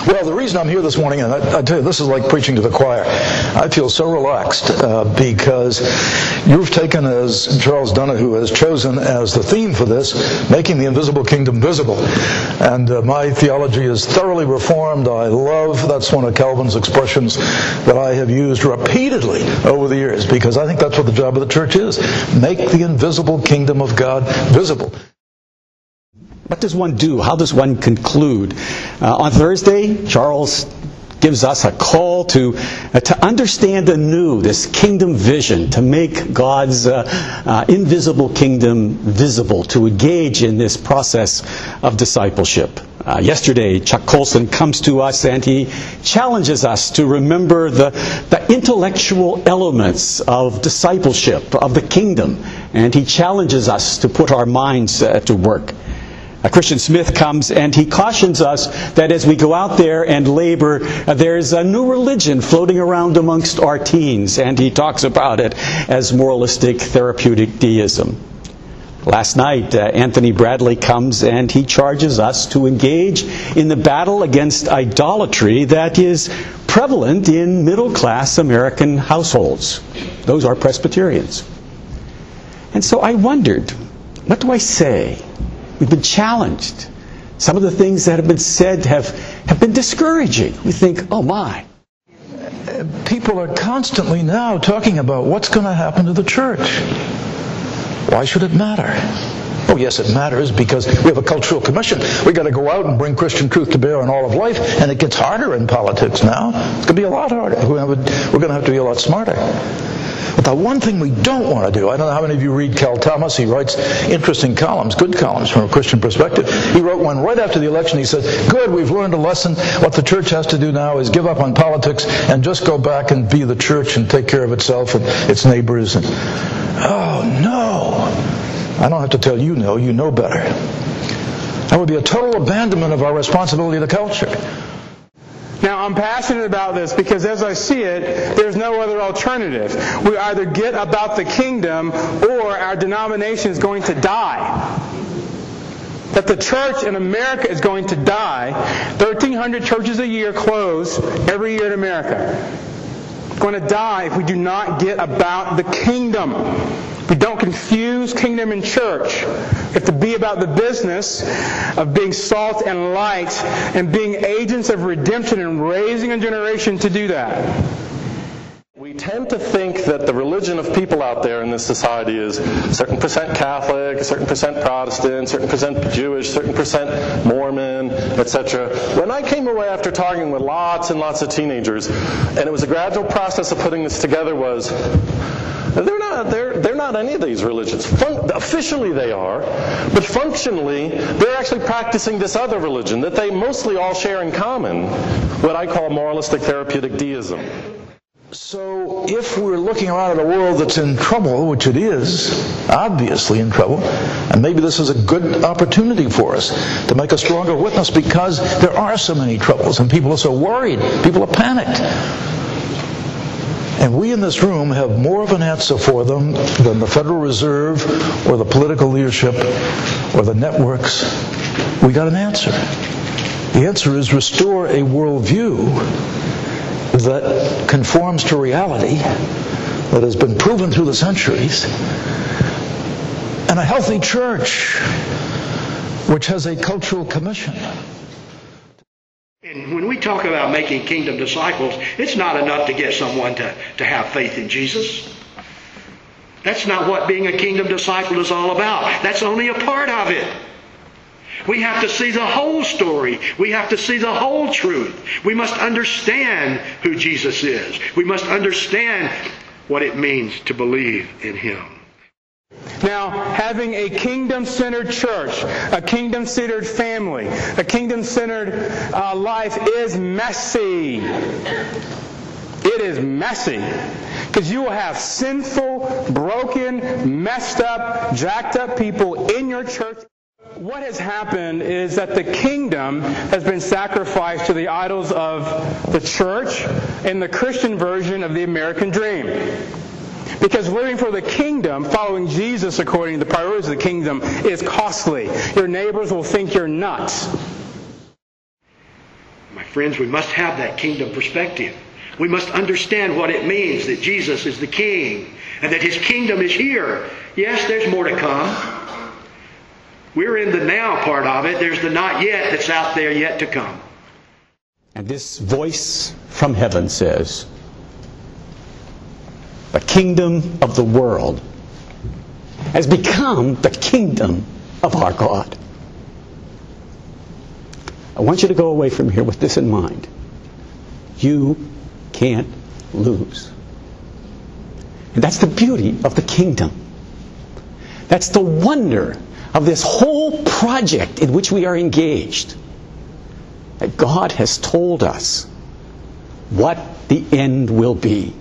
Well, the reason I'm here this morning, and I tell you, this is like preaching to the choir. I feel so relaxed because you've taken, as Charles Donahue has chosen as the theme for this, making the invisible kingdom visible. And my theology is thoroughly reformed. I love, that's one of Calvin's expressions that I have used repeatedly over the years, because I think that's what the job of the church is. Make the invisible kingdom of God visible. What does one do? How does one conclude? On Thursday, Charles gives us a call to understand anew this kingdom vision, to make God's invisible kingdom visible, to engage in this process of discipleship. Yesterday, Chuck Colson comes to us and he challenges us to remember the intellectual elements of discipleship, of the kingdom, and he challenges us to put our minds to work. Christian Smith comes and he cautions us that as we go out there and labor, there's a new religion floating around amongst our teens, and he talks about it as moralistic therapeutic deism. Last night, Anthony Bradley comes and he charges us to engage in the battle against idolatry that is prevalent in middle-class American households. Those are Presbyterians. And so I wondered, what do I say? We've been challenged. Some of the things that have been said have been discouraging. We think, oh my. People are constantly now talking about what's going to happen to the church. Why should it matter? Oh yes, it matters because we have a cultural commission. We've got to go out and bring Christian truth to bear on all of life, and it gets harder in politics now. It's going to be a lot harder. We're going to have to be a lot smarter. But the one thing we don't want to do, I don't know how many of you read Cal Thomas. He writes interesting columns, good columns from a Christian perspective. He wrote one right after the election. He said, good, we've learned a lesson. What the church has to do now is give up on politics and just go back and be the church and take care of itself and its neighbors. And oh, no. I don't have to tell you no. You know better. That would be a total abandonment of our responsibility to culture. Now, I'm passionate about this because as I see it, there's no other alternative. We either get about the kingdom or our denomination is going to die. That the church in America is going to die. 1,300 churches a year close every year in America. It's going to die if we do not get about the kingdom. We don't confuse kingdom and church. We have to be about the business of being salt and light and being agents of redemption and raising a generation to do that. We tend to think that the religion of people out there in this society is a certain percent Catholic, a certain percent Protestant, a certain percent Jewish, a certain percent Mormon, etc. When I came away after talking with lots and lots of teenagers, and it was a gradual process of putting this together, was they're not any of these religions. Officially they are, but functionally they're actually practicing this other religion that they mostly all share in common, what I call moralistic therapeutic deism. So if we're looking around at a world that's in trouble, which it is, obviously in trouble, and maybe this is a good opportunity for us to make a stronger witness because there are so many troubles and people are so worried, people are panicked. And we in this room have more of an answer for them than the Federal Reserve or the political leadership or the networks. We got an answer. The answer is restore a worldview that conforms to reality, that has been proven through the centuries, and a healthy church which has a cultural commission. And when we talk about making kingdom disciples, it's not enough to get someone to have faith in Jesus. That's not what being a kingdom disciple is all about. That's only a part of it. We have to see the whole story. We have to see the whole truth. We must understand who Jesus is. We must understand what it means to believe in Him. Now, having a kingdom-centered church, a kingdom-centered family, a kingdom-centered life is messy. It is messy. Because you will have sinful, broken, messed up, jacked up people in your church. What has happened is that the kingdom has been sacrificed to the idols of the church and the Christian version of the American dream. Because living for the kingdom, following Jesus according to the priorities of the kingdom, is costly. Your neighbors will think you're nuts. My Friends, we must have that kingdom perspective. We must understand what it means that Jesus is the King and that His kingdom is here. Yes, there's more to come. We're in the now part of it. There's the not yet that's out there yet to come. And this voice from heaven says, the kingdom of the world has become the kingdom of our God. I want you to go away from here with this in mind. You can't lose. And that's the beauty of the kingdom. That's the wonder of this whole project in which we are engaged. That God has told us what the end will be.